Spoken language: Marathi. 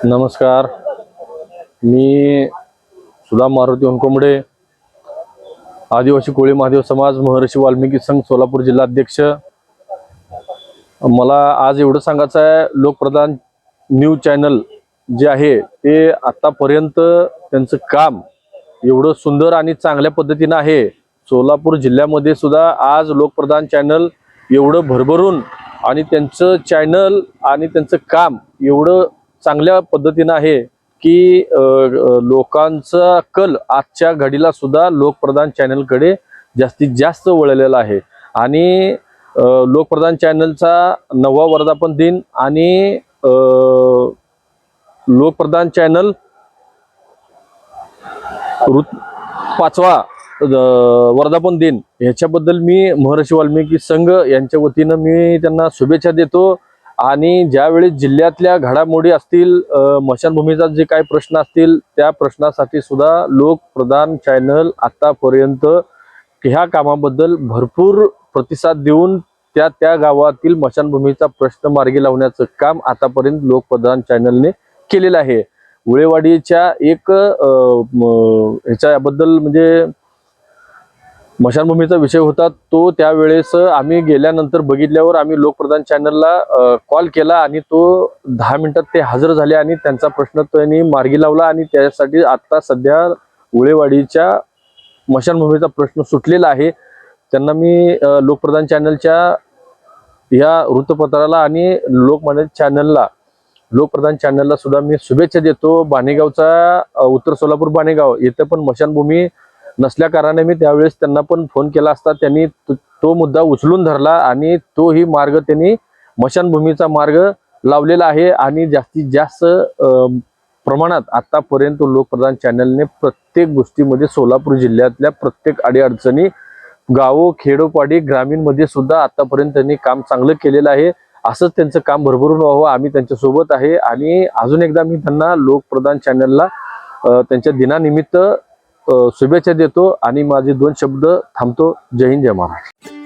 नमस्कार. मी सुधा मारुती होनकोंबडे, आदिवासी कोळी महादेव समाज महर्षी वाल्मिकी संघ सोलापूर जिल्हा अध्यक्ष. मला आज एवढं सांगायचं आहे, लोकप्रधान न्यूज चॅनल जे आहे ते आतापर्यंत त्यांचं काम एवढं सुंदर आणि चांगल्या पद्धतीनं आहे. सोलापूर जिल्ह्यामध्ये सुद्धा आज लोकप्रधान चॅनल एवढं भरभरून आणि त्यांचं चॅनल आणि त्यांचं काम एवढं चांगल्या पद्धतीनं आहे की लोकांचा कल आजच्या घडीला सुद्धा लोकप्रधान चॅनलकडे जास्तीत जास्त वळलेला आहे. आणि लोकप्रधान चॅनलचा 9वा वर्धापन दिन आणि लोकप्रधान चॅनल 5वा वर्धापन दिन ह्याच्याबद्दल मी महर्षी वाल्मिकी संघ यांच्या वतीनं मी त्यांना शुभेच्छा देतो. आणि ज्यावेळी जिल्ह्यातल्या घडामोडी असतील, स्मशानभूमीचा जे काही प्रश्न असतील त्या प्रश्नासाठी सुद्धा लोकप्रधान चॅनल आतापर्यंत ह्या कामाबद्दल भरपूर प्रतिसाद देऊन त्या गावातील स्मशानभूमीचा प्रश्न मार्गी लावण्याचं काम आतापर्यंत लोकप्रधान चॅनलने केलेलं आहे. उळेवाडीच्या एक ह्याच्याबद्दल म्हणजे स्मशानभूमीचा विषय होता, तो त्यावेळेस आम्ही गेल्यानंतर बघितल्यावर आम्ही लोकप्रधान चॅनलला कॉल केला आणि तो 10 मिनिटात ते हजर झाले आणि त्यांचा प्रश्न त्यांनी मार्गी लावला. आणि त्यासाठी आता सध्या उळेवाडीच्या स्मशानभूमीचा प्रश्न सुटलेला आहे. त्यांना मी लोकप्रधान चॅनलच्या या वृत्तपत्राला आणि लोकप्रधान चॅनलला सुद्धा मी शुभेच्छा देतो. बाणेगावचा उत्तर सोलापूर बाणेगाव येथे पण स्मशानभूमी नसल्या कारणाने मी त्यावेळेस त्यांना पण फोन केला असता त्यांनी तो मुद्दा उचलून धरला आणि तोही मार्ग त्यांनी स्मशानभूमीचा मार्ग लावलेला आहे. आणि जास्तीत जास्त प्रमाणात आतापर्यंत लोकप्रधान चॅनलने प्रत्येक गोष्टीमध्ये सोलापूर जिल्ह्यातल्या प्रत्येक अडीअडचणी गावो खेडोपाडी ग्रामीणमध्ये सुद्धा आतापर्यंत त्यांनी काम चांगलं केलेलं आहे. असंच त्यांचं काम भरभरून व्हावं आम्ही त्यांच्या सोबत आहे. आणि अजून एकदा मी त्यांना लोकप्रधान चॅनलला त्यांच्या दिनानिमित्त शुभेच्छा देतो आणि माझे 2 शब्द थांबतो. जय हिंद, जय महाराष्ट्र.